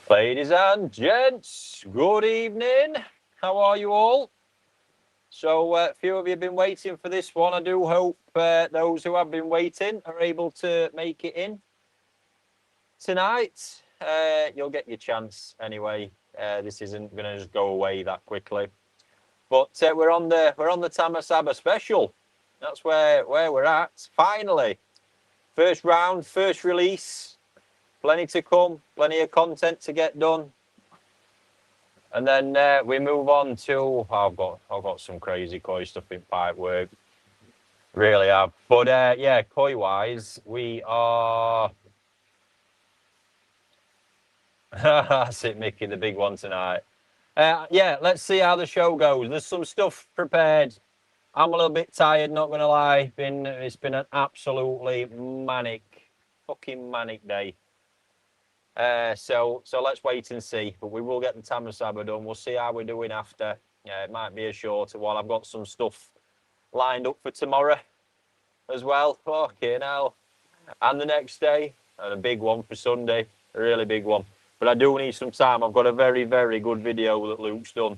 Ladies and gents, good evening. How are you all? So, a few of you have been waiting for this one. I do hope those who have been waiting are able to make it in tonight. You'll get your chance anyway. This isn't going to just go away that quickly. But we're on the Tamasaba special. That's where we're at. Finally, first round, first release. Plenty to come. Plenty of content to get done. And then we move on to I've got some crazy koi stuff in pipe work. Really have. But yeah, koi wise, we are that's it, Mickey, the big one tonight. Yeah, let's see how the show goes. There's some stuff prepared. I'm a little bit tired, not gonna lie. It's been an absolutely fucking manic day. So let's wait and see. But we will get the Tamasaba done. We'll see how we're doing after. Yeah, it might be a shorter one. I've got some stuff lined up for tomorrow as well. Fucking hell. And the next day. And a big one for Sunday. A really big one. But I do need some time. I've got a very, very good video that Luke's done.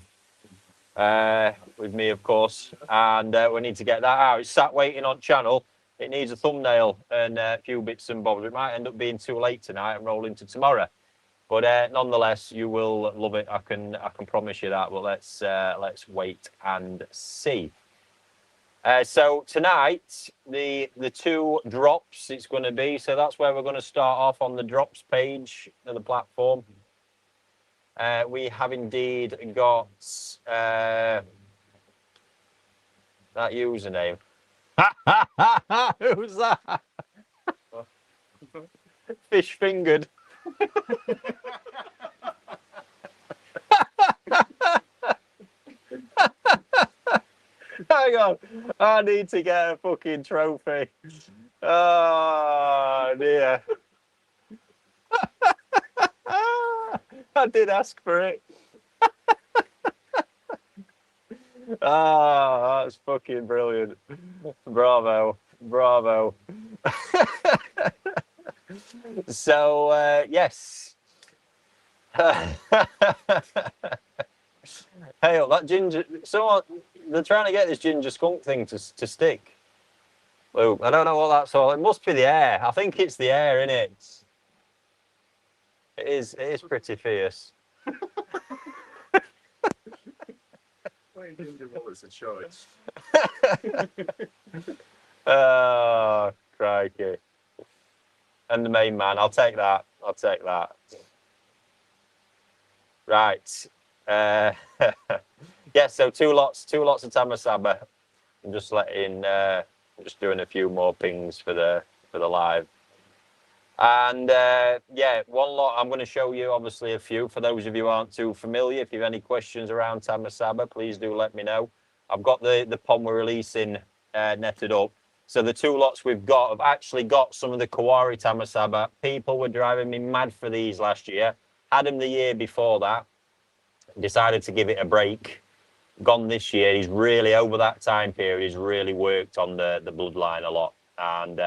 With me, of course. And we need to get that out. It's sat waiting on channel. It needs a thumbnail and a few bits and bobs. It might end up being too late tonight and roll into tomorrow. But nonetheless, you will love it. I can promise you that. But let's wait and see. So tonight, the two drops it's going to be. So that's where we're going to start off on the drops page of the platform. We have indeed got that username. Who's that? Fish fingered. Hang on, I need to get a fucking trophy. Oh dear. I did ask for it. Ah, that's fucking brilliant. Bravo. So, yes. Hey, that ginger. Someone, they're trying to get this ginger skunk thing to stick. Luke, I don't know what that's all. It must be the air. I think it's the air, isn't it? It is pretty fierce. Playing ginger rollers a choice. Oh, crikey. And the main man, I'll take that. Right. Yeah, so two lots of Tamasaba. I'm just just doing a few more pings for the live. And yeah, one lot I'm going to show you obviously a few. For those of you who aren't too familiar, if you have any questions around Tamasaba, please do let me know. I've got the pond we're releasing netted up. So the two lots we've got have actually got some of the Kawari Tamasaba. People were driving me mad for these last year. Had them the year before that. Decided to give it a break. Gone this year. He's really, over that time period, he's really worked on the bloodline a lot. And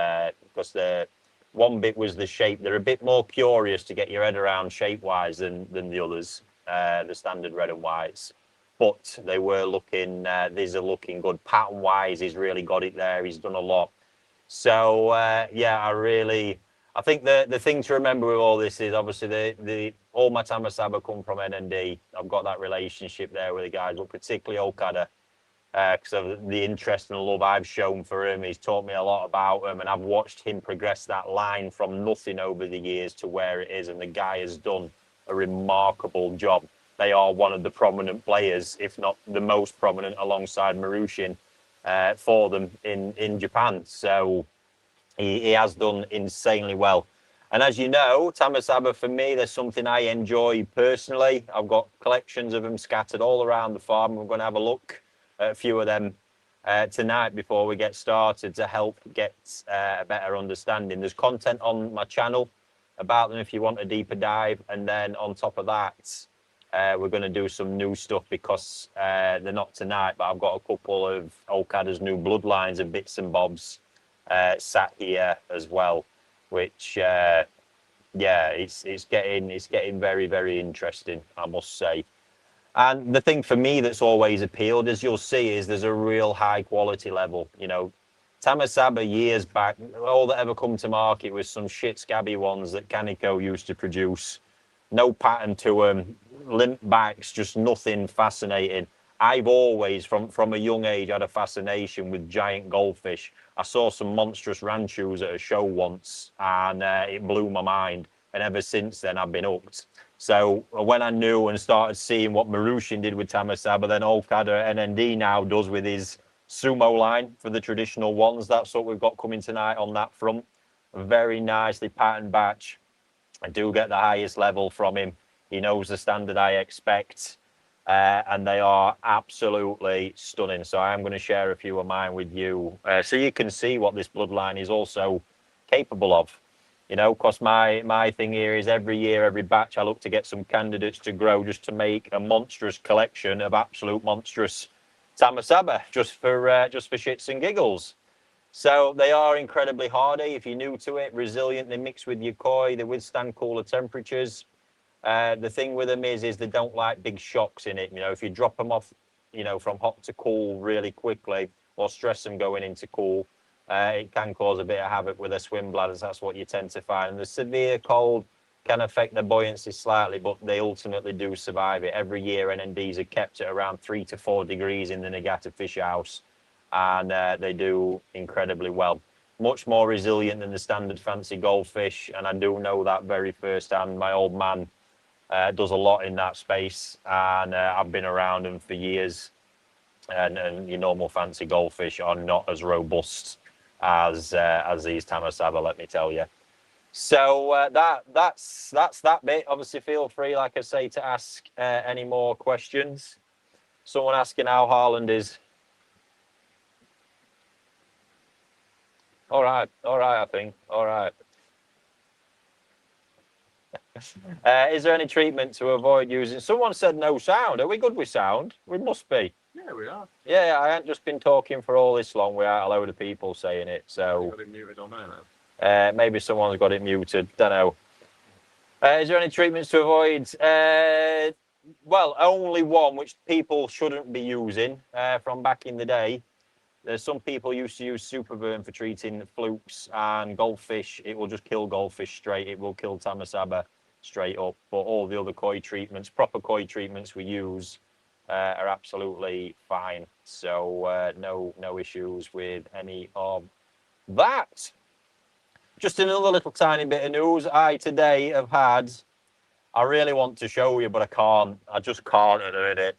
because the one bit was the shape. They're a bit more curious to get your head around shape-wise than the others, the standard red and whites. But they were looking, these are looking good. Pattern-wise, he's really got it there. He's done a lot. So, yeah, I think the thing to remember with all this is obviously all my Tamasaba come from NND. I've got that relationship there with the guys, but particularly Okada. Because of the interest and the love I've shown for him. He's taught me a lot about him, and I've watched him progress that line from nothing over the years to where it is, and the guy has done a remarkable job. They are one of the prominent players, if not the most prominent, alongside Marushin, for them in Japan. So he has done insanely well. And as you know, Tamasaba, for me, there's something I enjoy personally. I've got collections of them scattered all around the farm. We're going to have a look a few of them tonight before we get started to help get a better understanding. There's content on my channel about them if you want a deeper dive, and then on top of that we're going to do some new stuff because they're not tonight, but I've got a couple of Okada's new bloodlines and bits and bobs sat here as well, which yeah, it's getting very, very interesting, I must say. And the thing for me that's always appealed, as you'll see, is there's a real high quality level. You know, Tamasaba years back, all that ever come to market was some shit scabby ones that Canico used to produce. No pattern to them, limp backs, just nothing fascinating. I've always, from a young age, had a fascination with giant goldfish. I saw some monstrous ranchos at a show once, and it blew my mind. And ever since then, I've been hooked. So when I knew and started seeing what Marushin did with Tamasaba, then Okada NND now does with his sumo line for the traditional ones. That's what we've got coming tonight on that front. A very nicely patterned batch. I do get the highest level from him. He knows the standard I expect, and they are absolutely stunning. So I am going to share a few of mine with you, so you can see what this bloodline is also capable of. You know, because my thing here is every year, every batch, I look to get some candidates to grow just to make a monstrous collection of absolute monstrous Tamasaba, just for shits and giggles. So they are incredibly hardy. If you're new to it, resilient. They mix with your koi. They withstand cooler temperatures. The thing with them is they don't like big shocks in it. You know, if you drop them off, you know, from hot to cool really quickly, or stress them going into cool, it can cause a bit of havoc with their swim bladders. That's what you tend to find. And the severe cold can affect their buoyancy slightly, but they ultimately do survive it. Every year, NNDs are kept at around 3 to 4 degrees in the Nagata fish house, and they do incredibly well. Much more resilient than the standard fancy goldfish, and I do know that very firsthand. My old man does a lot in that space, and I've been around them for years. And your normal fancy goldfish are not as robust as these Tamasaba, let me tell you. So that's that bit. Obviously, feel free, like I say, to ask any more questions. Someone asking how Haaland is. All right, I think. All right. Is there any treatment to avoid using? Someone said no sound. Are we good with sound? We must be. Yeah, we are. Yeah, I ain't just been talking for all this long without a load of people saying it. You So got it muted on there now. maybe someone's got it muted. Don't know. Is there any treatments to avoid? Well, only one which people shouldn't be using from back in the day. There's some people used to use Superburn for treating flukes and goldfish. It will just kill goldfish straight. It will kill Tamasaba straight up. But all the other koi treatments, proper koi treatments we use, are absolutely fine. So no issues with any of that. Just another little tiny bit of news. I today have had. I really want to show you, but I can't. I just can't at the minute.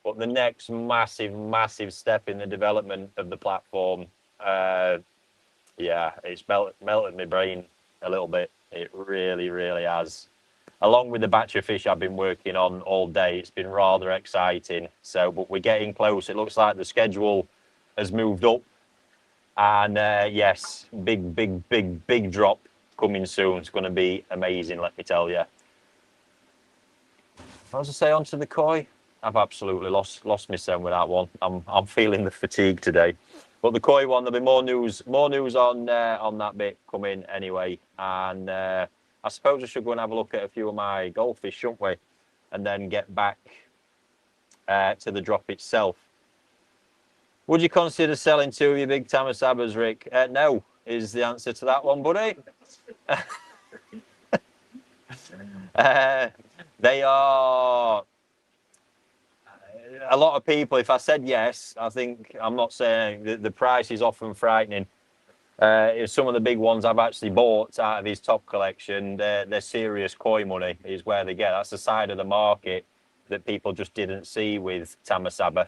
But the next massive step in the development of the platform, yeah, it's melted my brain a little bit. It really has. Along with the batch of fish I've been working on all day, it's been rather exciting. So, but we're getting close. It looks like the schedule has moved up, and yes, big drop coming soon. It's going to be amazing, let me tell you. As I say, onto the koi. I've absolutely lost myself with that one. I'm feeling the fatigue today. But the koi one, there'll be more news on that bit coming anyway. And I suppose I should go and have a look at a few of my goldfish, shouldn't we? And then get back to the drop itself. Would you consider selling two of your big Tamasabas, Rick? No, is the answer to that one, buddy. They are. A lot of people, if I said yes, I think I'm not saying the price is often frightening. Some of the big ones I've actually bought out of his top collection, they're serious koi money is where they get. That's the side of the market that people just didn't see with Tamasaba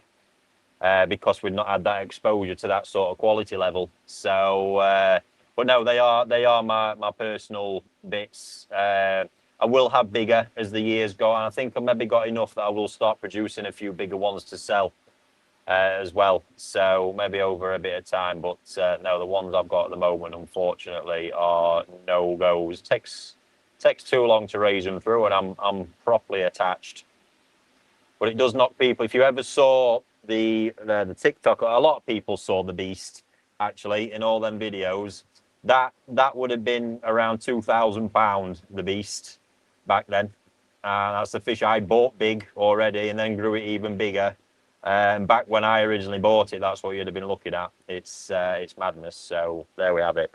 because we've not had that exposure to that sort of quality level. So, but no, they are my personal bits. I will have bigger as the years go, and I think I've maybe got enough that I will start producing a few bigger ones to sell as well. So maybe over a bit of time, but no, the ones I've got at the moment, unfortunately, are no goes. Takes too long to raise them through, and I'm properly attached. But it does knock people. If you ever saw the TikTok, a lot of people saw the beast actually in all them videos. that would have been around £2,000, the beast, back then. That's the fish I bought big already and then grew it even bigger. And back when I originally bought it, that's what you'd have been looking at. It's madness. So there we have it.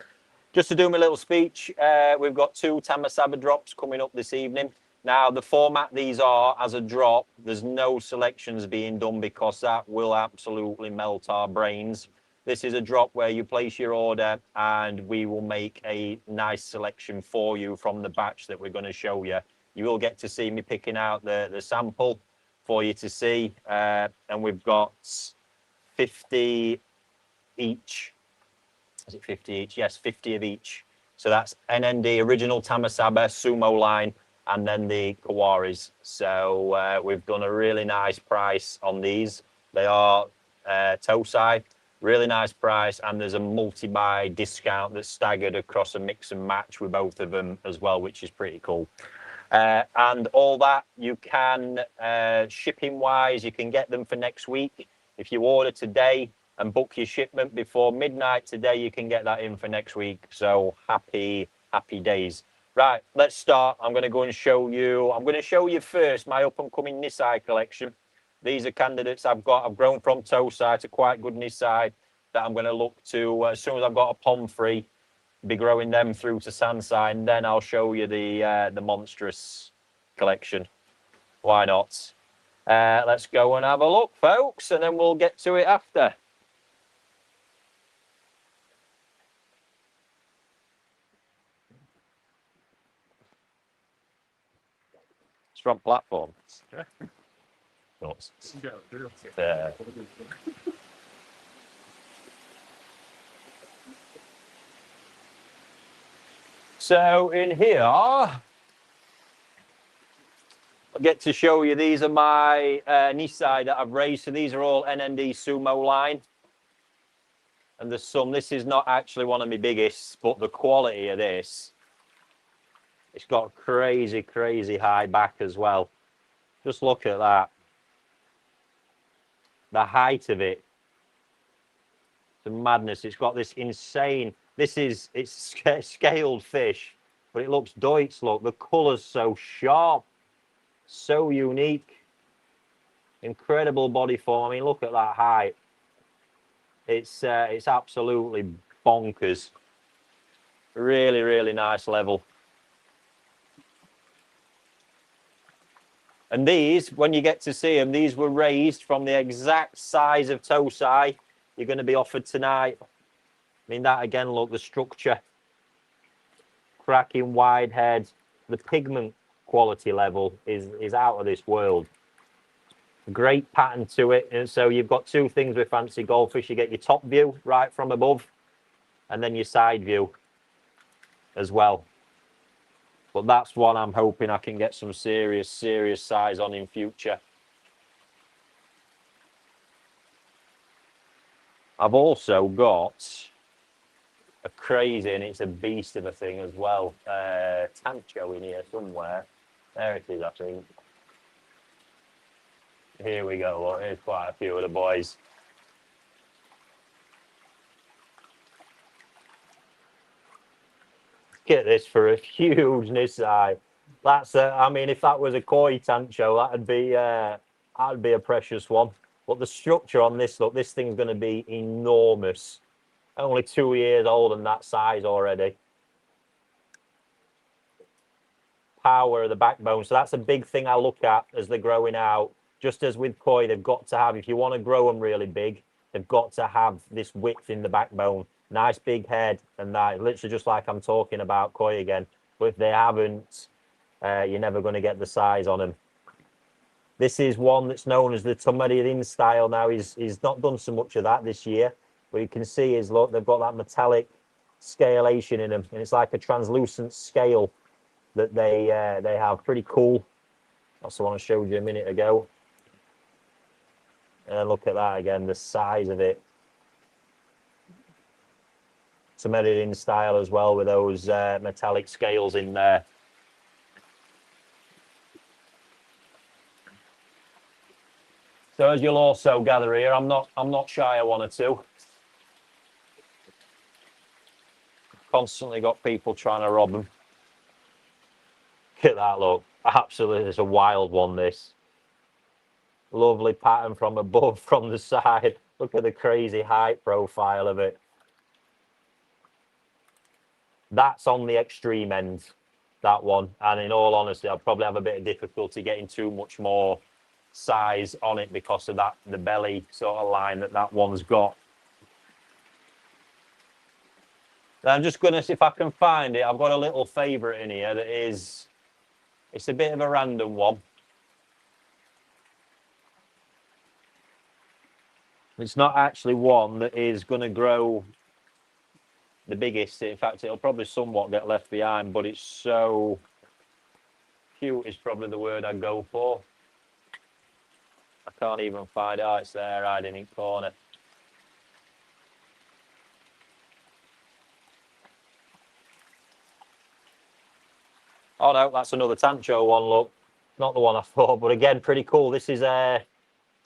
Just to do my little speech, we've got 2 Tamasaba drops coming up this evening. Now, the format these are as a drop, there's no selections being done because that will absolutely melt our brains. This is a drop where you place your order and we will make a nice selection for you from the batch that we're going to show you. You will get to see me picking out the sample for you to see. And we've got 50 each. Is it 50 each? Yes, 50 of each. So that's NND, original Tamasaba, sumo line, and then the Kawaris. So we've done a really nice price on these. They are Tosai, really nice price, and there's a multi-buy discount that's staggered across a mix and match with both of them as well, which is pretty cool. And all that you can, shipping wise, you can get them for next week. If you order today and book your shipment before midnight today, you can get that in for next week. So happy days. Right, let's start. I'm going to go and show you. I'm going to show you first my up and coming Nisai collection. These are candidates I've got. I've grown from Tosai to quite good Nisai that I'm going to look to as soon as I've got a pond free. Be growing them through to Sansai, and then I'll show you the monstrous collection. Why not? Let's go and have a look, folks, and then we'll get to it after. Strong platform. So in here, I'll get to show you. These are my Nisai that I've raised. So these are all NND sumo line. And there's some. This is not actually one of my biggest, but the quality of this, it's got crazy, crazy high back as well. Just look at that. The height of it. It's a madness. It's got this insane, it's scaled fish, but it looks Deutsch, look. The colour's so sharp, so unique. Incredible body form. I mean, look at that height. It's absolutely bonkers. Really, really nice level. And these, when you get to see them, these were raised from the exact size of Tosai you're going to be offered tonight. I mean, that again, look, the structure, cracking wide head, the pigment quality level is out of this world. Great pattern to it. And so you've got 2 things with fancy goldfish. You get your top view right from above and then your side view as well. But that's one I'm hoping I can get some serious size on in future. I've also got a crazy, and it's a beast of a thing as well, Tancho in here somewhere. There it is, I think. Here we go. Look, here's quite a few of the boys. Get this for a huge Nisai. That's I mean, if that was a koi Tancho, that'd be a precious one. But the structure on this, look, this thing's going to be enormous. Only 2 years old and that size already. Power of the backbone. So that's a big thing I look at as they're growing out. Just as with koi, they've got to have, if you want to grow them really big, they've got to have this width in the backbone. Nice big head, and that literally just like I'm talking about koi again. But if they haven't, you're never going to get the size on them. This is one that's known as the Tamasaba style. Now he's not done so much of that this year, but you can see is look, they've got that metallic scalation in them, and it's like a translucent scale that they have. Pretty cool. That's the one I showed you a minute ago. And look at that again, the size of it. Tamasaba style as well with those metallic scales in there. So as you'll also gather here, I'm not shy of one or two. Constantly got people trying to rob them. Look at that, look. Absolutely, it's a wild one, this. Lovely pattern from above, from the side. Look at the crazy height profile of it. That's on the extreme end, that one. And in all honesty, I'll probably have a bit of difficulty getting too much more size on it because of that, the belly sort of line that one's got. I'm just going to see if I can find it. I've got a little favourite in here that is, it's a bit of a random one. It's not actually one that is going to grow the biggest. In fact, it'll probably somewhat get left behind, but it's so cute is probably the word I'd go for. I can't even find it. Oh, it's there, hiding in corner. Oh no, that's another Tancho one, look. Not the one I thought, but again, pretty cool. This is a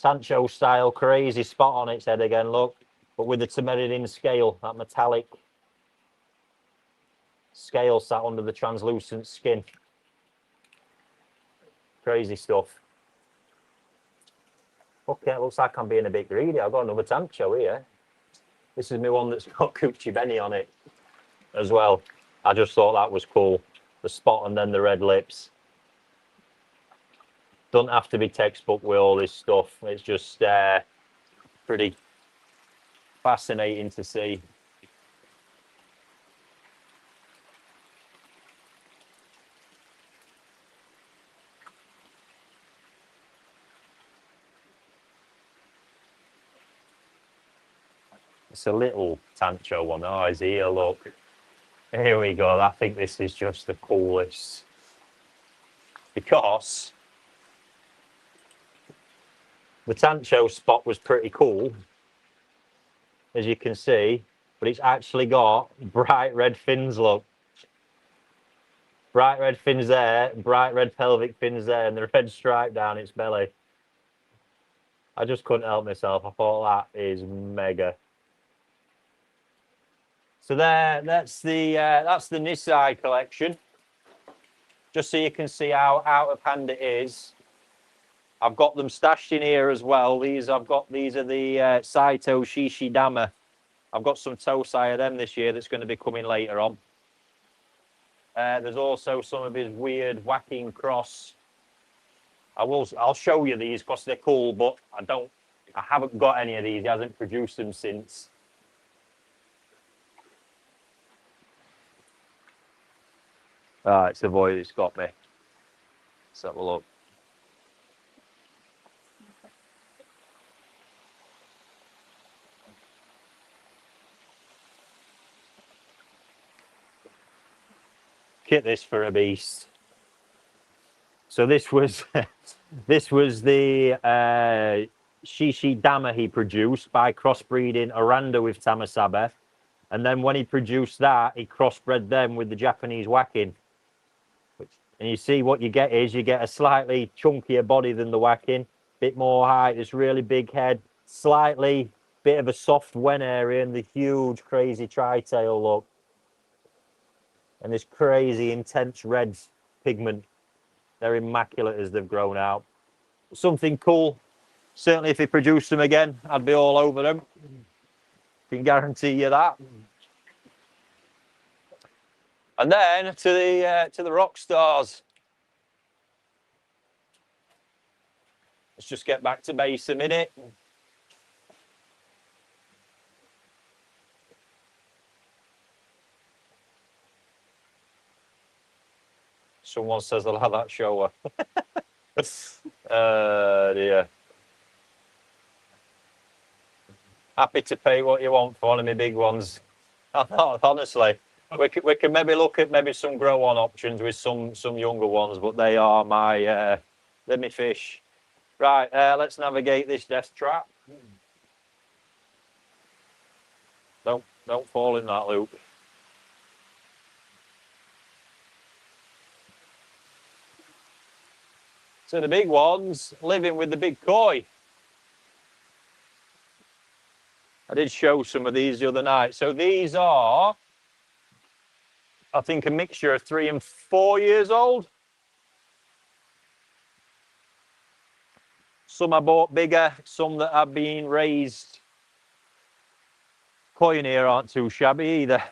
Tancho style, crazy spot on its head again, look. But with the Tamasaba scale, that metallic scale sat under the translucent skin. Crazy stuff. Okay, it looks like I'm being a bit greedy. I've got another Tancho here. This is my one that's got Coochie Benny on it as well. I just thought that was cool. The spot and then the red lips. Don't have to be textbook with all this stuff. It's just pretty fascinating to see. It's a little Tancho one. Oh, his ear, look. Here we go. I think this is just the coolest. Because the Tancho spot was pretty cool, as you can see, but it's actually got bright red fins, look. Bright red fins there, bright red pelvic fins there, and the red stripe down its belly. I just couldn't help myself. I thought that is mega. So that's the Nisai collection. Just so you can see how out of hand it is. I've got them stashed in here as well. These are the Saito Shishidama. I've got some Tosai of them this year that's going to be coming later on. There's also some of his weird whacking cross. I'll show you these because they're cool, but I haven't got any of these. He hasn't produced them since. It's the void that's got me. Let's have a look. Get this for a beast. So this was this was the Shishidama he produced by crossbreeding Aranda with Tamasaba. And then when he produced that, he crossbred them with the Japanese Whacking. And you see what you get is you get a slightly chunkier body than the Whacking, bit more height, this really big head, slightly bit of a soft wen area, and the huge crazy tri-tail look. And this crazy intense red pigment. They're immaculate as they've grown out. Something cool. Certainly if he produced them again, I'd be all over them. Can guarantee you that. And then to the rock stars. Let's just get back to base a minute. Someone says they'll have that shower. Dear. Happy to pay what you want for one of my big ones. Honestly, we can maybe look at maybe some grow-on options with some younger ones, but they are my they're my fish. Right, let's navigate this death trap. Don't fall in that loop. So the big ones living with the big koi. I did show some of these the other night. So these are I think a mixture of 3 and 4 years old. Some I bought bigger, some that have been raised. Coin here aren't too shabby either.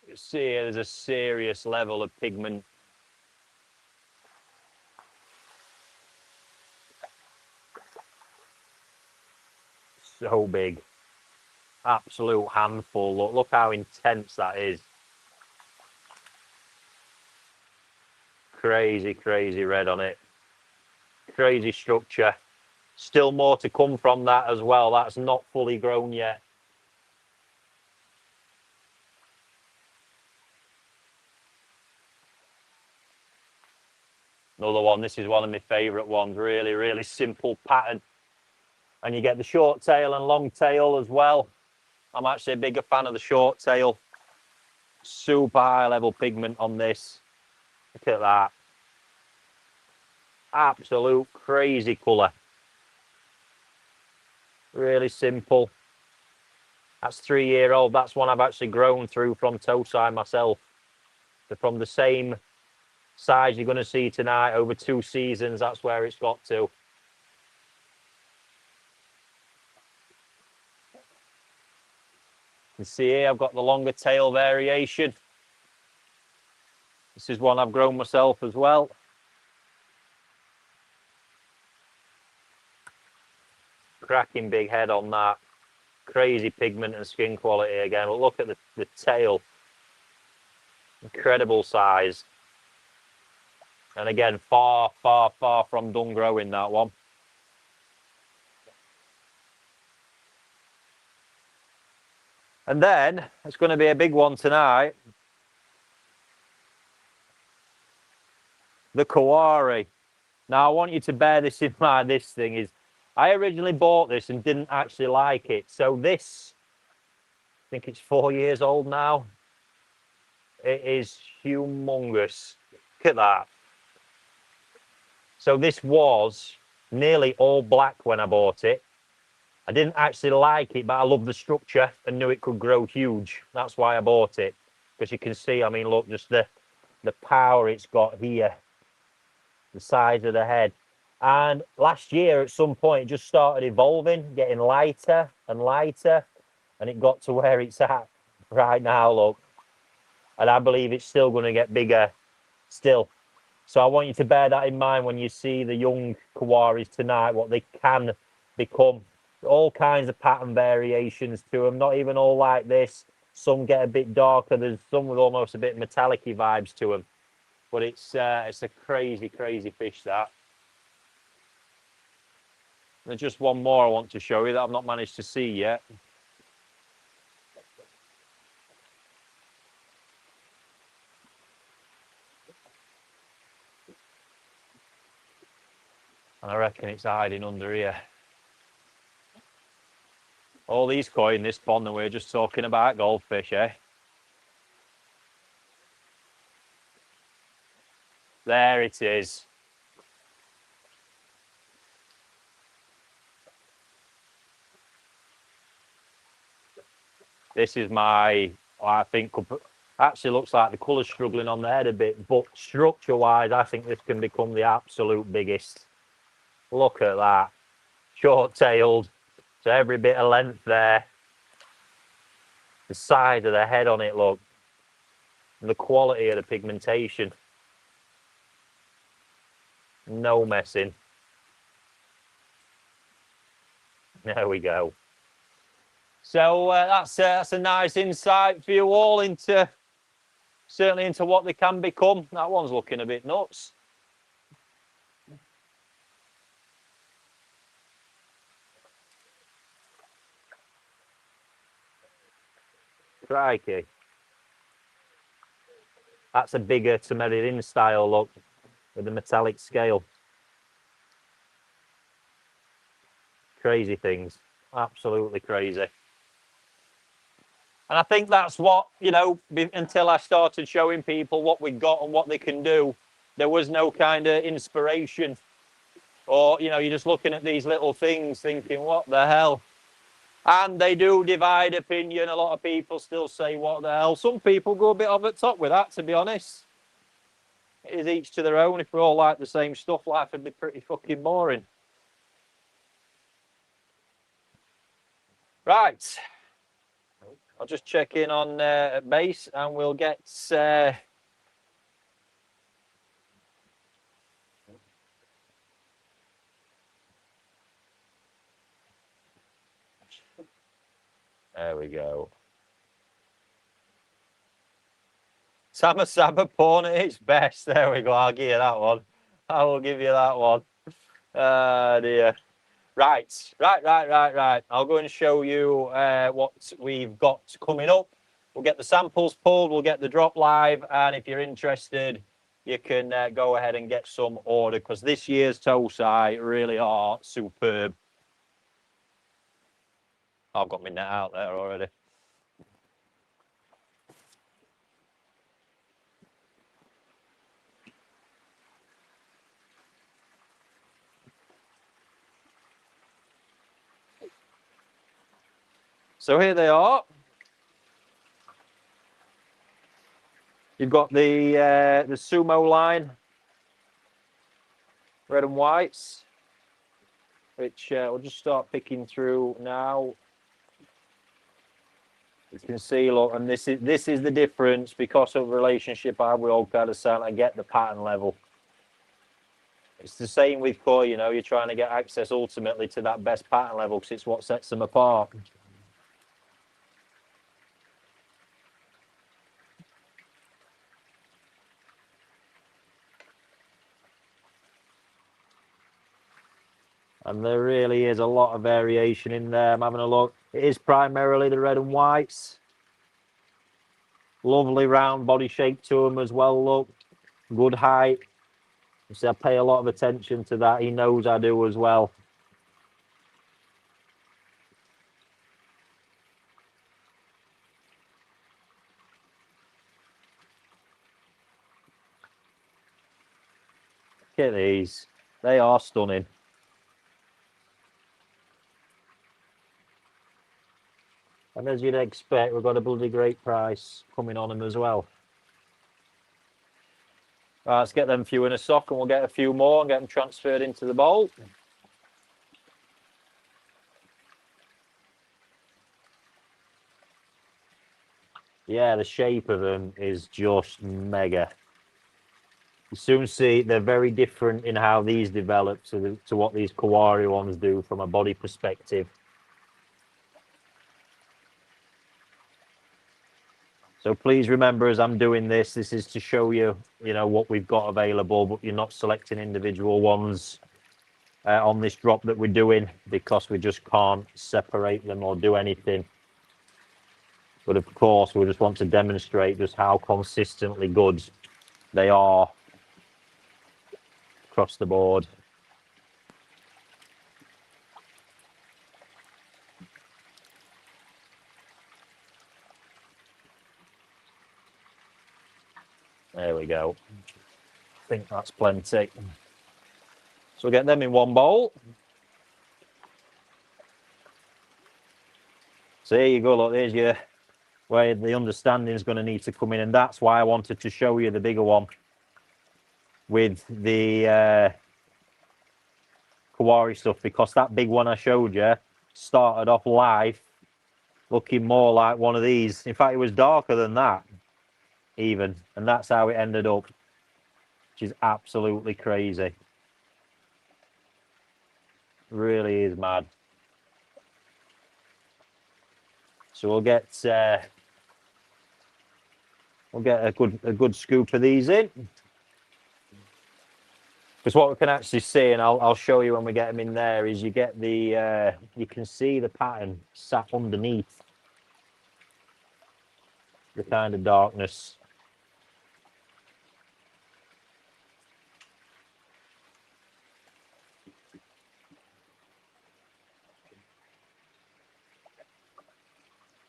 You see here, there's a serious level of pigment. So big. Absolute handful. Look how intense that is. Crazy, crazy red on it. Crazy structure. Still more to come from that as well. That's not fully grown yet. Another one. This is one of my favourite ones. Really, really simple pattern. And you get the short tail and long tail as well. I'm actually a bigger fan of the short tail. Super high level pigment on this. Look at that. Absolute crazy colour. Really simple. That's 3-year-old. That's one I've actually grown through from Tosai myself. They're from the same size you're going to see tonight over 2 seasons. That's where it's got to. You can see here I've got the longer tail variation. This is one I've grown myself as well. Cracking big head on that. Crazy pigment and skin quality again. But look at the tail. Incredible size. And again, far, far, far from done growing, that one. And then, it's going to be a big one tonight. The Kawari. Now, I want you to bear this in mind. This thing is, I originally bought this and didn't actually like it. So this, I think it's 4 years old now. It is humongous. Look at that. So this was nearly all black when I bought it. I didn't actually like it, but I love the structure and knew it could grow huge. That's why I bought it. Because you can see, I mean, look, just the power it's got here. The size of the head. And last year, at some point, it just started evolving, getting lighter and lighter. And it got to where it's at right now, look. And I believe it's still going to get bigger still. So I want you to bear that in mind when you see the young Kawaris tonight, what they can become. All kinds of pattern variations to them, not even all like this. Some get a bit darker. There's some with almost a bit metallic-y vibes to them. But it's a crazy, crazy fish, that. There's just one more I want to show you that I've not managed to see yet. And I reckon it's hiding under here. All these koi in this pond, and we're just talking about goldfish, eh? There it is. This is my, I think, actually looks like the colour's struggling on the head a bit, but structure-wise, I think this can become the absolute biggest. Look at that. Short-tailed, so every bit of length there. The size of the head on it, look. And the quality of the pigmentation. No messing. There we go. So that's a nice insight for you all into, certainly into what they can become. That one's looking a bit nuts. Crikey. That's a bigger Tamasaba style look with the metallic scale. Crazy things. Absolutely crazy. And I think that's what, you know, until I started showing people what we got and what they can do, there was no kind of inspiration Or, you know, you're just looking at these little things thinking, what the hell? And they do divide opinion. A lot of people still say, what the hell? Some people go a bit over the top with that, to be honest. It is each to their own. If we all like the same stuff, life would be pretty fucking boring. Right. I'll just check in on base and we'll get... there we go. Tamasaba porn at its best. There we go. I'll give you that one. I will give you that one. Dear. Right. I'll go and show you what we've got coming up. We'll get the samples pulled. We'll get the drop live. And if you're interested, you can go ahead and get some order because this year's Tosai really are superb. I've got my net out there already. So here they are. You've got the sumo line, red and whites, which we'll just start picking through now. You can see, look, and this is the difference because of the relationship I have with Okada-san. I get the pattern level. It's the same with koi, you know, you're trying to get access ultimately to that best pattern level because it's what sets them apart. And there really is a lot of variation in there. I'm having a look. It is primarily the red and whites. Lovely round body shape to them as well, look. Good height. So I pay a lot of attention to that. He knows I do as well. Look at these. They are stunning. And as you'd expect, we've got a bloody great price coming on them as well. Right, let's get them few in a sock and we'll get a few more and get them transferred into the bowl. Yeah, the shape of them is just mega. You soon see they're very different in how these develop to what these Kawari ones do from a body perspective. So please remember, as I'm doing this, this is to show you, you know, what we've got available, but you're not selecting individual ones on this drop that we're doing because we just can't separate them or do anything. But of course, we just want to demonstrate just how consistently good they are across the board. There we go. I think that's plenty. So we'll get them in one bowl. So there you go, look, there's your where the understanding is going to need to come in, and that's why I wanted to show you the bigger one with the Kawari stuff, because that big one I showed you started off live looking more like one of these. In fact, it was darker than that even, and that's how it ended up, which is absolutely crazy. Really is mad. So we'll get a good scoop of these in, because what we can actually see, and I'll show you when we get them in there, is you get the you can see the pattern sat underneath the kind of darkness.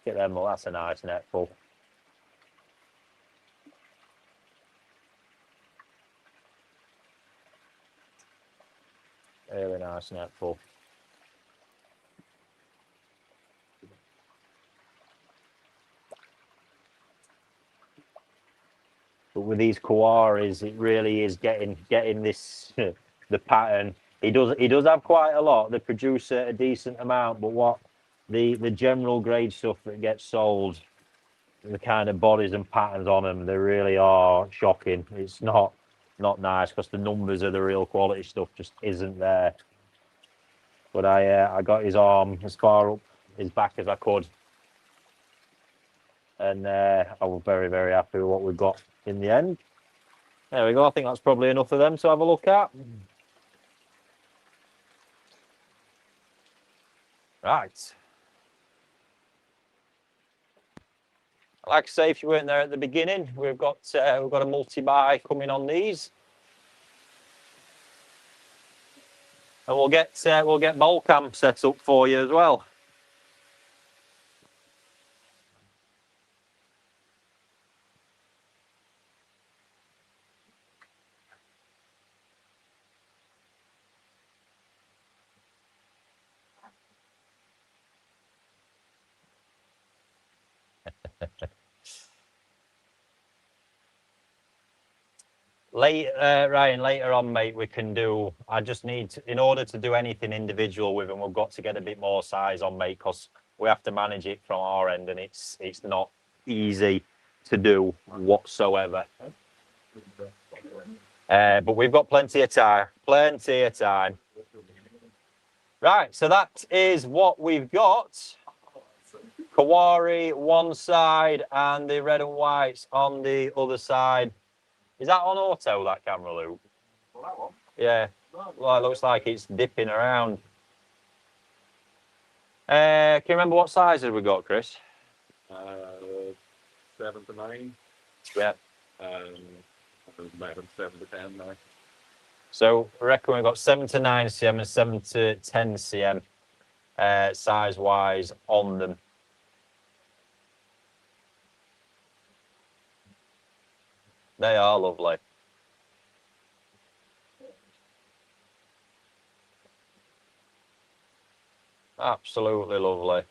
Get them, well, that's a nice net full. Nice net full. But with these Kawaris, it really is getting this the pattern. He does have quite a lot. They produce a decent amount, but what the general grade stuff that gets sold, the kind of bodies and patterns on them, they really are shocking. It's not nice because the numbers of the real quality stuff just isn't there. But I got his arm as far up his back as I could, and I was very, very happy with what we got in the end. There we go. I think that's probably enough of them to have a look at. Right. Like I say, if you weren't there at the beginning, we've got a multi-buy coming on these, and we'll get bowl cam set up for you as well. Ryan, later on, mate, we can do. I just need to, in order to do anything individual with them, we've got to get a bit more size on, mate, because we have to manage it from our end, and it's not easy to do whatsoever. But we've got plenty of time. Plenty of time. Right, so that is what we've got. Kawari one side and the red and whites on the other side. Is that on auto, that camera, Luke? Well, that one? Yeah. Well, it looks like it's dipping around. Can you remember what sizes we got, Chris? 7 to 9. Yeah. 7 to 10 now. So I reckon we've got 7 to 9 cm and 7 to 10 cm size-wise on them. They are lovely. Absolutely lovely.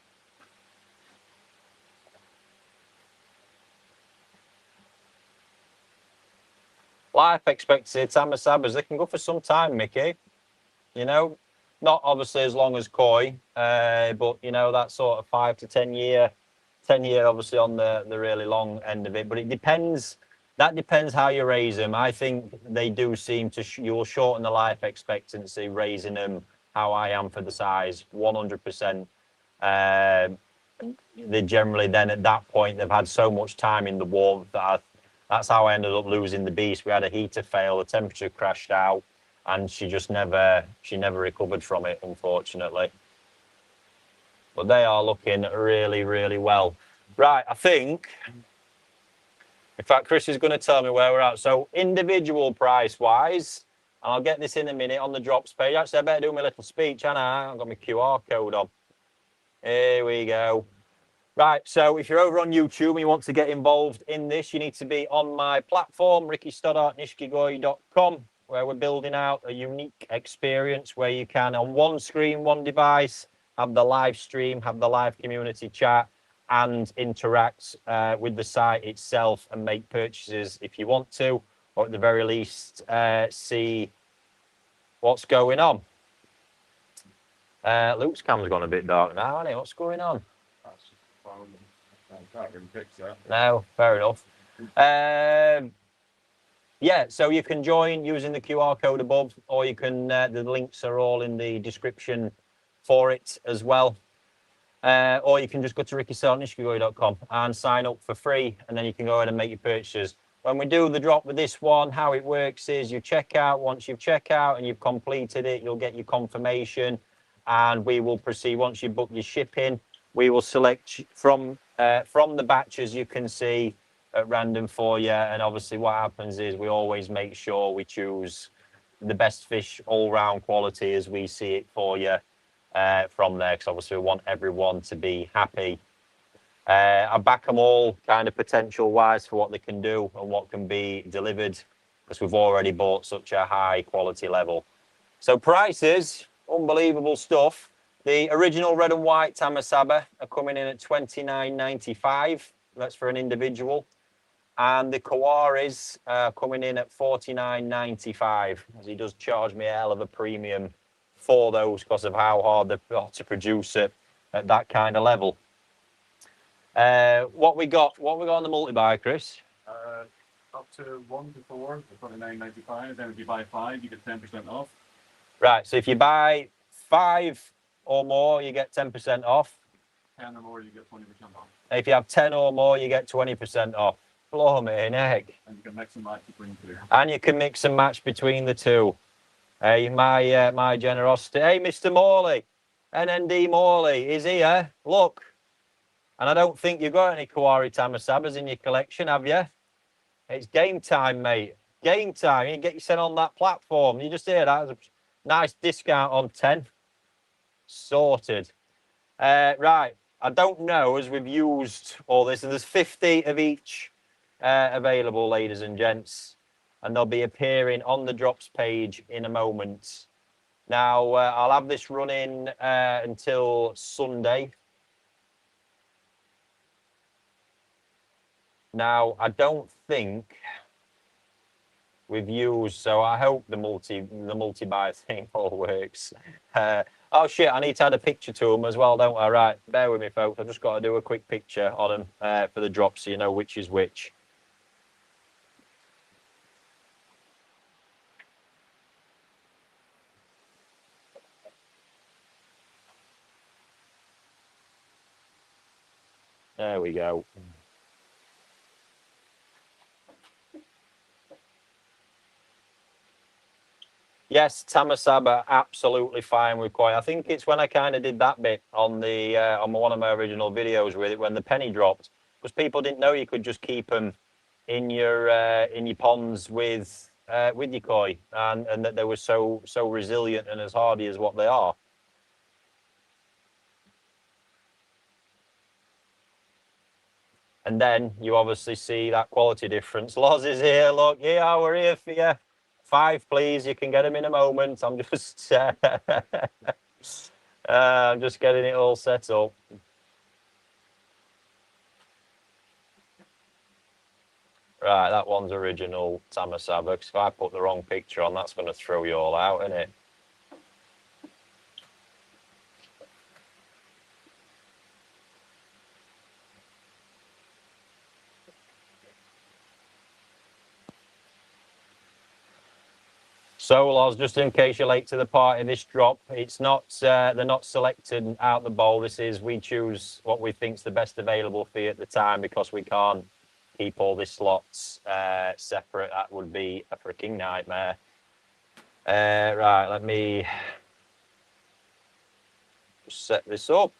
Life expectancy, Tamasabas, they can go for some time, Mickey. You know, not obviously as long as koi, but you know, that sort of 5 to 10 year, 10 year obviously on the really long end of it. But it depends. That depends how you raise them. I think they do seem to you'll shorten the life expectancy raising them how I am for the size 100%. They generally then at that point they've had so much time in the warmth that that's how I ended up losing the beast. We had a heater fail, the temperature crashed out, and she never recovered from it, unfortunately. But they are looking really, really well. Right, I think. In fact, Chris is going to tell me where we're at. So individual price-wise, and I'll get this in a minute on the drops page. Actually, I better do my little speech, haven't I? I've got my QR code on. Here we go. Right, so if you're over on YouTube and you want to get involved in this, you need to be on my platform, rickystoddardnishkigoi.com, where we're building out a unique experience where you can, on one screen, one device, have the live stream, have the live community chat, and interact with the site itself and make purchases if you want to, or at the very least, see what's going on. Luke's camera's gone a bit dark now, hasn't it? What's going on? I can't really fix that. No, fair enough. Yeah, so you can join using the QR code above, or you can, the links are all in the description for it as well. Or you can just go to rickystoddardnishkigoi.com and sign up for free, and then you can go ahead and make your purchases. When we do the drop with this one, how it works is you check out. Once you've checked out and you've completed it, you'll get your confirmation, and we will proceed. Once you book your shipping, we will select from the batches you can see at random for you. And obviously what happens is we always make sure we choose the best fish all round quality as we see it for you from there, because obviously we want everyone to be happy. I back them all kind of potential wise for what they can do and what can be delivered, because we've already bought such a high quality level. So prices, Unbelievable stuff. The original red and white Tamasaba are coming in at $29.95. That's for an individual. And the Kawaris are coming in at $49.95, as he does charge me a hell of a premium for those because of how hard they've got to produce it at that kind of level. What we got on the multi-buy, Chris? Up to 1 to 4, $29.95. Then if you buy 5, you get 10% off. Right, so if you buy 5 or more, you get 10% off. 10 or more, you get 20% off. If you have 10 or more, you get 20% off. Blow me in heck. And you can mix and match between the two. And you can mix and match between the two. Hey, my generosity. Hey, Mr. Morley, NND Morley is here. Look. And I don't think you've got any Kawari Tamasabas in your collection, have you? It's game time, mate. Game time. You get yourself on that platform. You just hear that. There's a nice discount on 10. Sorted. Right. I don't know, as we've used all this, and there's 50 of each available, ladies and gents, and they'll be appearing on the drops page in a moment. Now, I'll have this running until Sunday. Now, I don't think we've used, so I hope the multi-buy thing all works. Oh shit, I need to add a picture to them as well, don't I? Right, bear with me, folks. I've just got to do a quick picture on them for the drops so you know which is which. There we go. Yes, Tamasaba, absolutely fine with koi. I think it's when I kind of did that bit on the on one of my original videos with it when the penny dropped, because people didn't know you could just keep them in your ponds with your koi, and that they were so resilient and as hardy as what they are. And then you obviously see that quality difference. Loz is here. Look, yeah, we're here for you. 5, please. You can get them in a moment. I'm just, I'm just getting it all set up. Right, that one's original Tamasaba. Because if I put the wrong picture on, that's going to throw you all out, isn't it? So, Loz, just in case you're late to the party, this drop, it's not, they're not selected out the bowl. This is, we choose what we think's the best available for you at the time because we can't keep all the slots separate. That would be a freaking nightmare. Right, let me just set this up.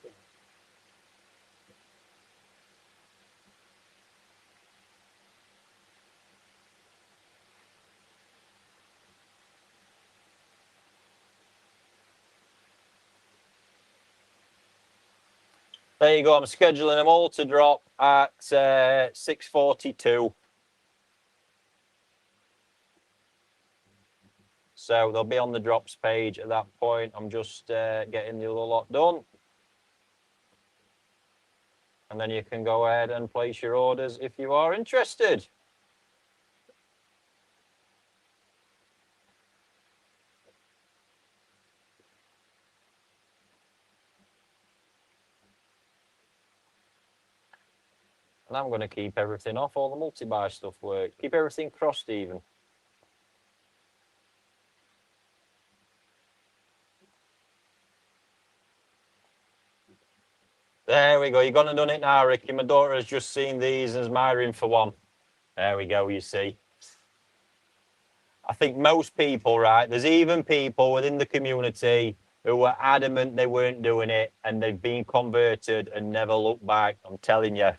There you go. I'm scheduling them all to drop at 6:42. So they'll be on the drops page at that point. I'm just getting the other lot done. And then you can go ahead and place your orders if you are interested. And I'm going to keep everything off. All the multi-buy stuff works. Keep everything crossed even. There we go. You're going to done it now, Ricky. My daughter has just seen these and is miring for one. There we go, you see. I think most people, right, there's even people within the community who were adamant they weren't doing it and they've been converted and never looked back. I'm telling you,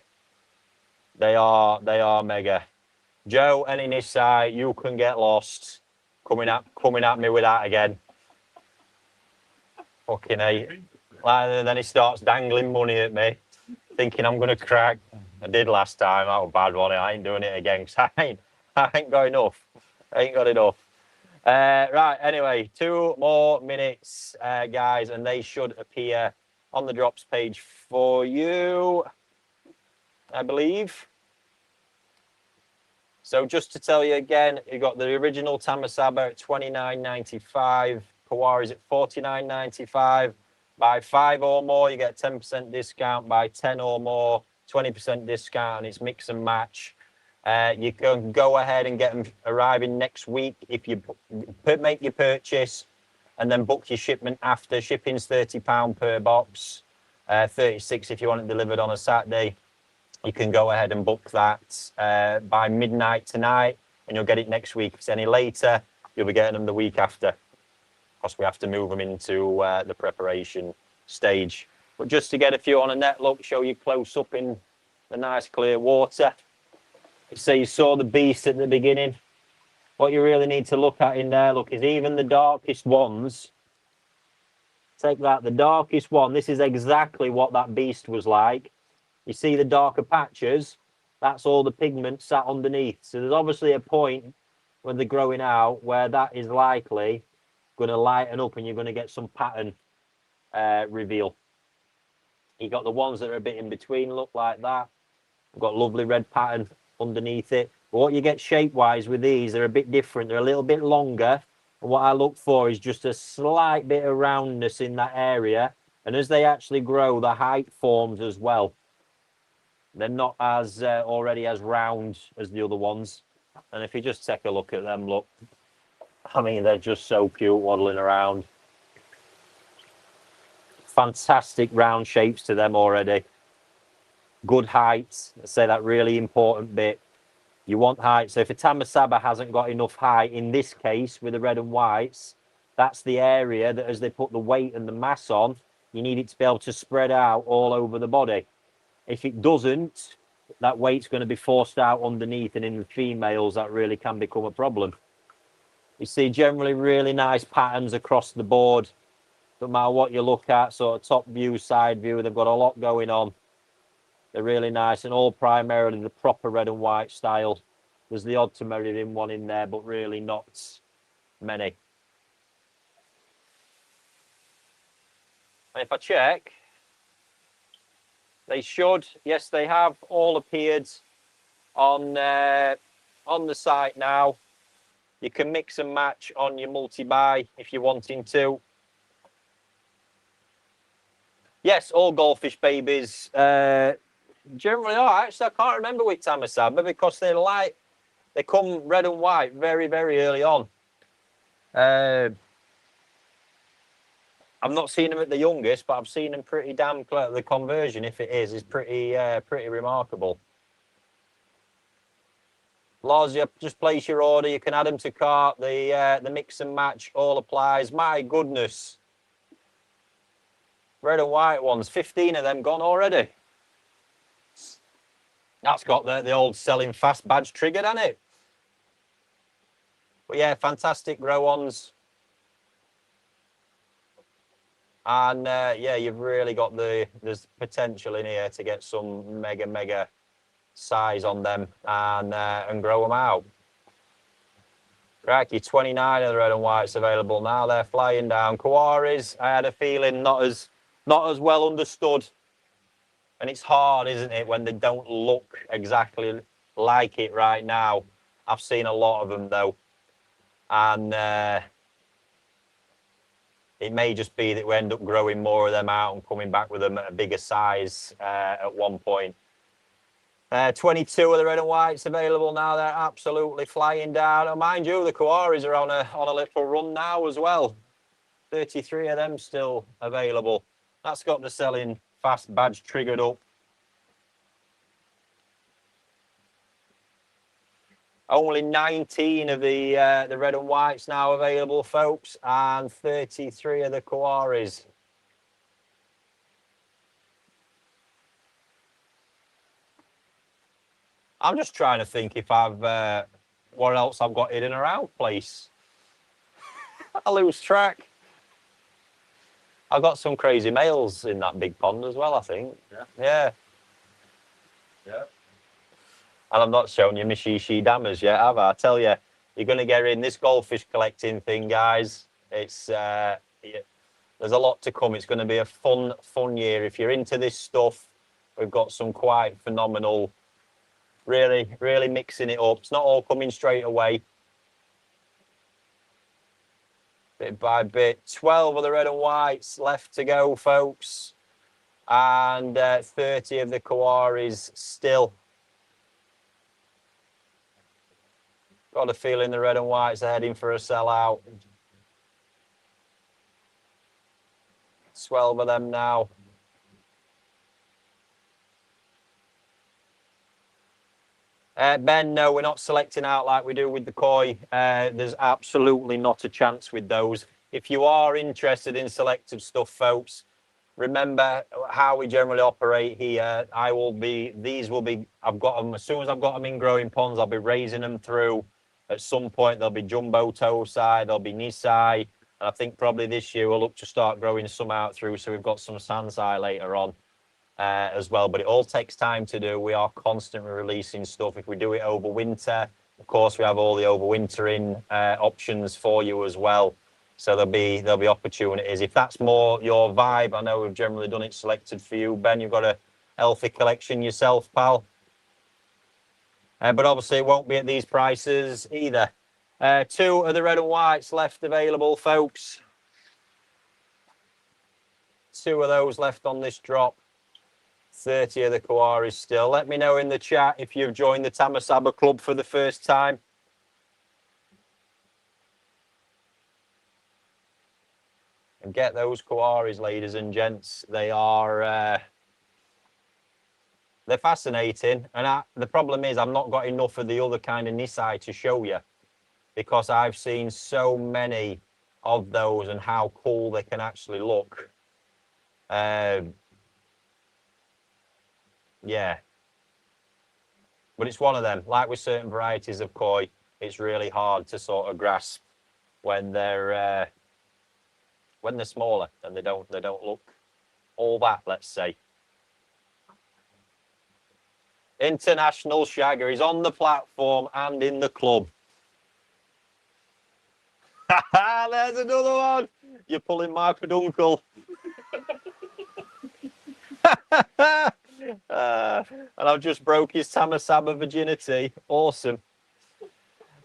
they are mega. Joe, any Nisai, you can get lost. Coming at me with that again. Fucking hate. And then he starts dangling money at me, thinking I'm gonna crack. I did last time. That was a bad one. I ain't doing it again because I ain't got enough. I ain't got enough. Right, anyway, 2 more minutes, guys, and they should appear on the drops page for you, I believe. So just to tell you again, you got the original Tamasaba at $29.95, Kawaris at $49.95. Buy 5 or more, you get 10% discount. Buy 10 or more, 20% discount, and it's mix and match. You can go ahead and get them arriving next week if you make your purchase and then book your shipment after. Shipping's £30 per box, 36 if you want it delivered on a Saturday. You can go ahead and book that by midnight tonight, and you'll get it next week. If it's any later, you'll be getting them the week after, because we have to move them into the preparation stage. But just to get a few on a net look, show you close up in the nice clear water. So you saw the beast at the beginning. What you really need to look at in there, look, is even the darkest ones. Take that, the darkest one. This is exactly what that beast was like. You see the darker patches, that's all the pigment sat underneath. So there's obviously a point when they're growing out where that is likely going to lighten up and you're going to get some pattern reveal. You got the ones that are a bit in between, look like that. We've got lovely red pattern underneath it. But what you get shape-wise with these, they're a bit different. They're a little bit longer. And what I look for is just a slight bit of roundness in that area. And as they actually grow, the height forms as well. They're not as already as round as the other ones. And if you just take a look at them, look, I mean, they're just so cute waddling around. Fantastic round shapes to them already. Good height. I say that really important bit. You want height. So if a Tamasaba hasn't got enough height, in this case with the red and whites, that's the area that as they put the weight and the mass on, you need it to be able to spread out all over the body. If it doesn't, that weight's going to be forced out underneath, and in the females that really can become a problem. You see generally really nice patterns across the board. No matter what you look at, sort of top view, side view, they've got a lot going on. They're really nice and all primarily the proper red and white style. There's the odd Tamarian one in there, but really not many. And if I check, they should, yes, they have all appeared on the site now. You can mix and match on your multi-buy if you're wanting to. Yes, all goldfish babies generally are. Actually, I can't remember with Tamasaba because they're light. They come red and white very, very early on. I've not seen them at the youngest, but I've seen them pretty damn close. The conversion, if it is pretty remarkable. Laws, you just place your order. You can add them to cart. The mix and match all applies. My goodness. Red and white ones, 15 of them gone already. That's got the old selling fast badge triggered, hasn't it? But yeah, fantastic grow-ons. And yeah, you've really got there's potential in here to get some mega size on them and grow them out. Crikey, 29 of the red and whites available now. They're flying down. Kawaris, I had a feeling not as well understood. And it's hard, isn't it, when they don't look exactly like it right now. I've seen a lot of them though. And it may just be that we end up growing more of them out and coming back with them at a bigger size at one point. 22 of the red and whites available now. They're absolutely flying down. And mind you, the Kawaris are on a little run now as well. 33 of them still available. That's got the selling fast badge triggered up. Only 19 of the red and whites now available, folks, and 33 of the Kawaris. I'm just trying to think if I've what else I've got in and around place. I lose track. I've got some crazy males in that big pond as well, I think. Yeah. And I'm not showing you my she dammers yet, have I? I tell you, you're going to get in this goldfish collecting thing, guys. It's there's a lot to come. It's going to be a fun year. If you're into this stuff, we've got some quite phenomenal, really mixing it up. It's not all coming straight away. Bit by bit. 12 of the red and whites left to go, folks. And 30 of the Kawaris still. Got a feeling the red and whites are heading for a sellout. 12 of them now. Ben, no, we're not selecting out like we do with the koi. There's absolutely not a chance with those. If you are interested in selected stuff, folks, remember how we generally operate here. These will be, I've got them, as soon as I've got them in growing ponds, I'll be raising them through. At some point, there'll be jumbo tosai, there'll be nisai. And I think probably this year we'll look to start growing some out through. So we've got some sansai later on as well. But it all takes time to do. We are constantly releasing stuff. If we do it over winter, of course, we have all the overwintering options for you as well. So there'll be opportunities. If that's more your vibe, I know we've generally done it selected for you. Ben, you've got a healthy collection yourself, pal. But obviously it won't be at these prices either. 2 of the red and whites left available, folks. 2 of those left on this drop. 30 of the Kawaris still. Let me know in the chat if you've joined the Tamasaba Club for the first time. And get those Kawaris, ladies and gents. They are they're fascinating. And the problem is I've not got enough of the other kind of Nisai to show you, because I've seen so many of those and how cool they can actually look. Yeah. But it's one of them. Like with certain varieties of koi, it's really hard to sort of grasp when they're smaller and they don't look all that, let's say. International Shagger is on the platform and in the club. There's another one. You're pulling my peduncle. And I've just broke his Tamasaba virginity. Awesome.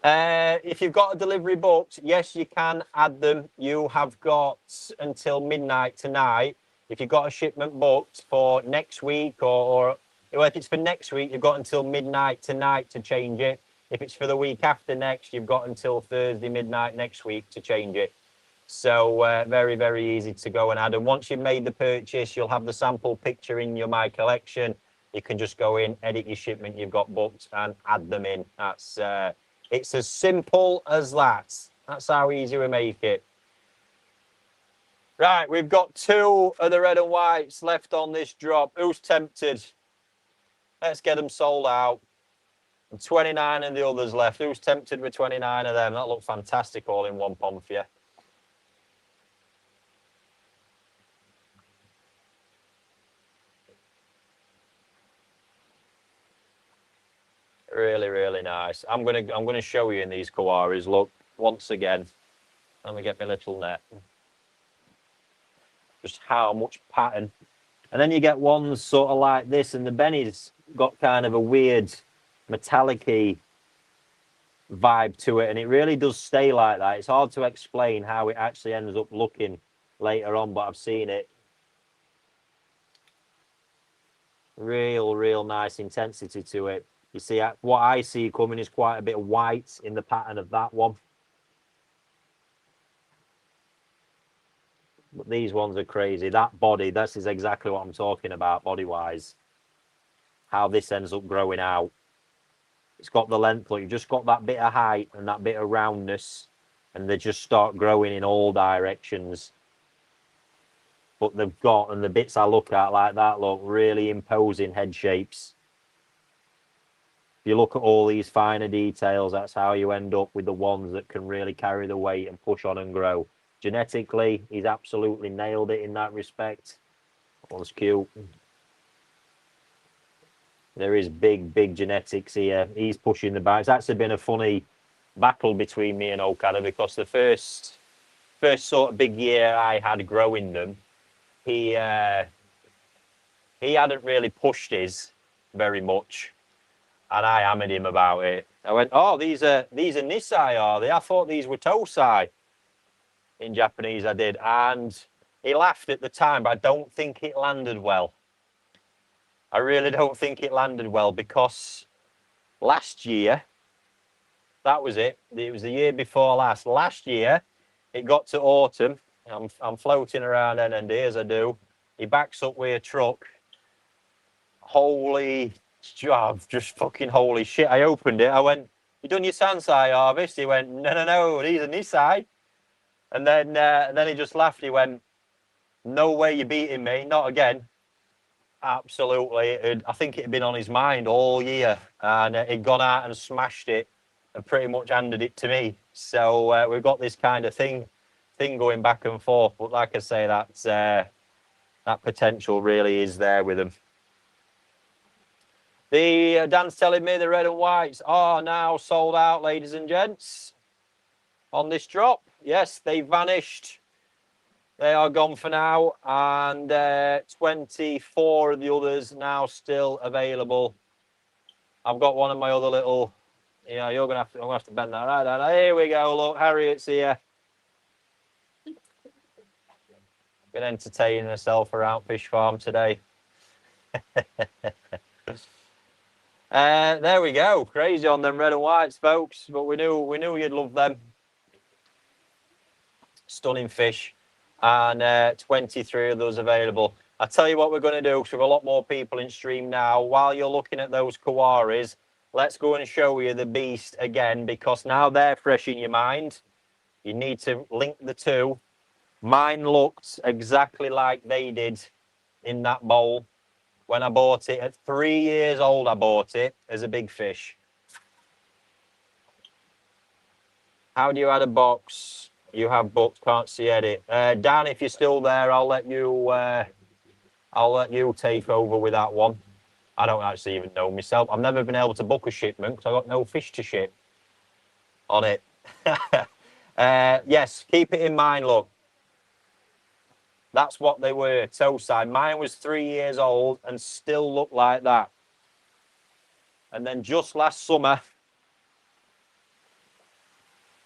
If you've got a delivery booked, yes, you can add them. You have got until midnight tonight. If you've got a shipment booked for next week, or if it's for next week, you've got until midnight tonight to change it. If it's for the week after next, you've got until Thursday midnight next week to change it. So very easy to go and add. And once you've made the purchase, you'll have the sample picture in your My Collection. You can just go in, edit your shipment you've got booked, and add them in. That's it's as simple as that. That's how easy we make it. Right, we've got 2 of the red and whites left on this drop. Who's tempted? Let's get them sold out. And 29 of the others left. Who's tempted with 29 of them? That looked fantastic all in one pond for you. Really nice. I'm gonna show you in these Kawaris. Look, once again. Let me get my little net. Just how much pattern. And then you get ones sort of like this, and the Benny's got kind of a weird metallic-y vibe to it, and it really does stay like that. It's hard to explain how it actually ends up looking later on, but I've seen it. Real nice intensity to it. You see, what I see coming is quite a bit of white in the pattern of that one. But these ones are crazy. That body, this is exactly what I'm talking about body-wise. How this ends up growing out. It's got the length, look, you've just got that bit of height and that bit of roundness, and they just start growing in all directions. But they've got, and the bits I look at like that, look, really imposing head shapes. If you look at all these finer details, that's how you end up with the ones that can really carry the weight and push on and grow. Genetically, he's absolutely nailed it in that respect. That one's cute. There is big genetics here. He's pushing the back. It's actually been a funny battle between me and Okada, because the first sort of big year I had growing them, he hadn't really pushed his very much, and I hammered him about it. I went, "Oh, these are Nisai, are they? I thought these were Tosai." In Japanese, I did, and he laughed at the time, but I don't think it landed well. I really don't think it landed well, because last year, that was it. It was the year before last. Last year, it got to autumn. I'm floating around NND as I do. He backs up with a truck. Holy, just fucking holy shit. I opened it. I went, "You done your Sansai harvest?" He went, No, these are Nisai." And then he just laughed. He went, "No way you're beating me. Not again." Absolutely. I think it had been on his mind all year, and he'd gone out and smashed it and pretty much handed it to me. So we've got this kind of thing going back and forth. But like I say, that potential really is there with him. The Dan's telling me the red and whites are now sold out, ladies and gents, on this drop. Yes, they vanished. They are gone for now, and 24 of the others now still available. I've got one of my other little, I'm gonna have to bend that right down. Here we go. Look, Harriet's here. Been entertaining herself around Fish Farm today. There we go. Crazy on them red and whites, folks. But we knew you'd love them. Stunning fish, and 23 of those available. I'll tell you what we're going to do, because we've a lot more people in stream now. While you're looking at those kawaris, let's go and show you the beast again, because now they're fresh in your mind. You need to link the two. Mine looked exactly like they did in that bowl when I bought it. At 3 years old, I bought it as a big fish. How do you add a box? You have booked, can't see edit. Dan, if you're still there, I'll let you take over with that one. I don't actually even know myself. I've never been able to book a shipment because I've got no fish to ship on it. Yes, keep it in mind, look. That's what they were, Tosai. Mine was 3 years old and still looked like that. And then just last summer,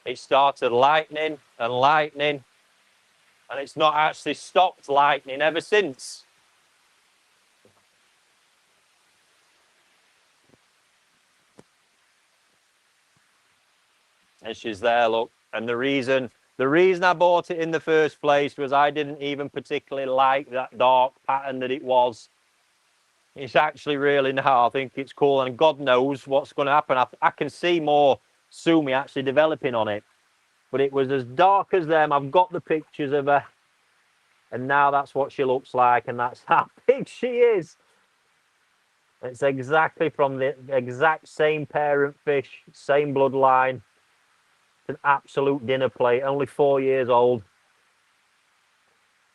it started lightning and lightning, and it's not actually stopped lightning ever since. And she's there, look. And the reason I bought it in the first place was I didn't even particularly like that dark pattern that it was. It's actually really now, I think it's cool, and God knows what's going to happen. I can see more Sumi actually developing on it. But it was as dark as them. I've got the pictures of her. And now that's what she looks like, and that's how big she is. It's exactly from the exact same parent fish, same bloodline. It's an absolute dinner plate, only 4 years old.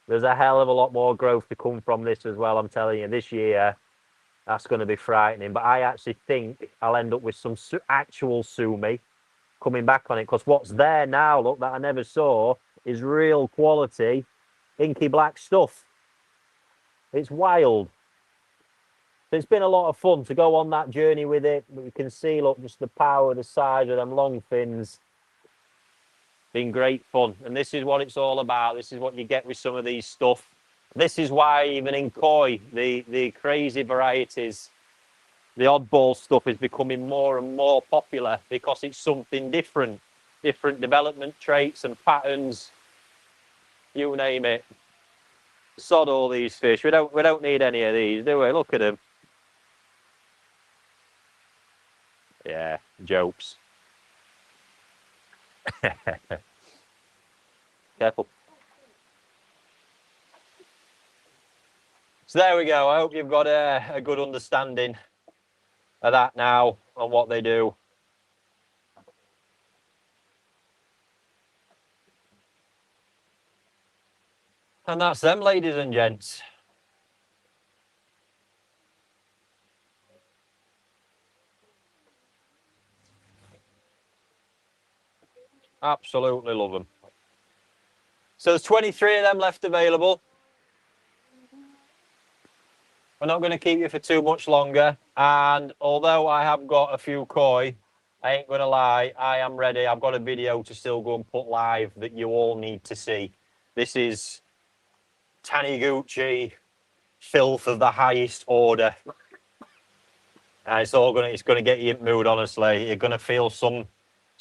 There's a hell of a lot more growth to come from this as well, I'm telling you. This year, that's going to be frightening. But I actually think I'll end up with some actual Sumi coming back on it, because what's there now, look, that I never saw, is real quality inky black stuff. It's wild. So it's been a lot of fun to go on that journey with it. But you can see, look, just the power, the size of them long fins. Been great fun. And this is what it's all about. This is what you get with some of these stuff. This is why even in koi, the crazy varieties, the oddball stuff is becoming more and more popular, because it's something different. Different development traits and patterns. You name it. Sod all these fish. We don't need any of these, do we? Look at them. Yeah, jokes. Careful. So there we go. I hope you've got a good understanding of that now and what they do. And that's them, ladies and gents. Absolutely love them. So there's 23 of them left available. We're not going to keep you for too much longer. And although I have got a few koi, I ain't going to lie, I am ready. I've got a video to still go and put live that you all need to see. This is Taniguchi filth of the highest order. And it's going to get you in mood, honestly. You're going to feel some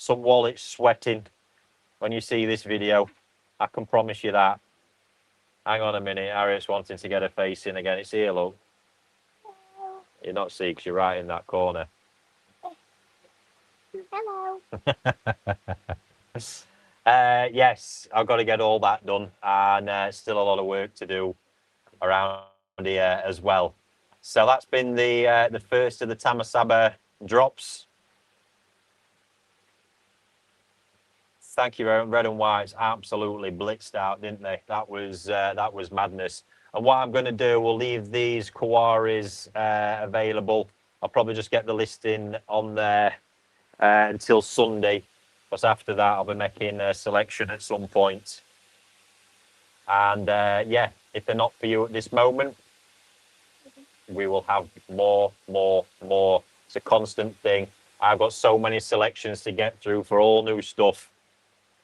wallets sweating when you see this video. I can promise you that. Hang on a minute. Harriet's wanting to get her face in again. It's here, look. You're not seeing because you're right in that corner. Hello. Yes, I've got to get all that done. And still a lot of work to do around here as well. So that's been the first of the Tamasaba drops. Thank you, Red and Whites absolutely blitzed out, didn't they? That was madness. And what I'm going to do, we'll leave these Kawaris available. I'll probably just get the listing on there until Sunday, because after that I'll be making a selection at some point. And yeah, if they're not for you at this moment, we will have more. It's a constant thing. I've got so many selections to get through for all new stuff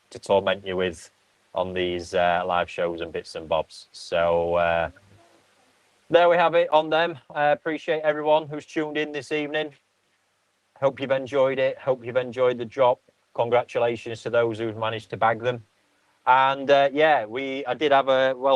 to torment you with on these live shows and bits and bobs. So there we have it on them. I appreciate everyone who's tuned in this evening. Hope you've enjoyed it. Hope you've enjoyed the drop. Congratulations to those who've managed to bag them. And yeah, I did have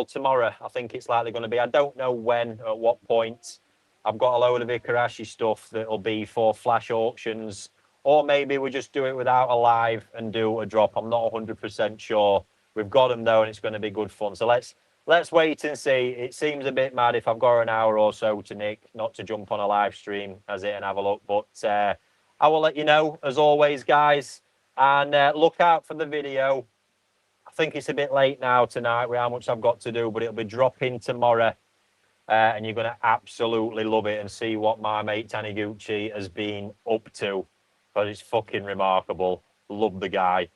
tomorrow, I think it's likely going to be. I don't know when, at what point. I've got a load of Ikarashi stuff that'll be for flash auctions, or maybe we just do it without a live and do a drop. I'm not 100% sure. We've got them though, and it's going to be good fun. So let's wait and see. It seems a bit mad if I've got an hour or so to Nick, not to jump on a live stream as it and have a look. But I will let you know, as always, guys. And look out for the video. I think it's a bit late now tonight with how much I've got to do, but it'll be dropping tomorrow. And you're going to absolutely love it and see what my mate Taniguchi has been up to. But it's fucking remarkable. Love the guy.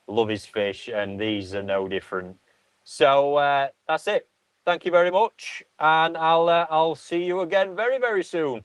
Love his fish. And these are no different. So that's it. Thank you very much. And I'll see you again very, very soon.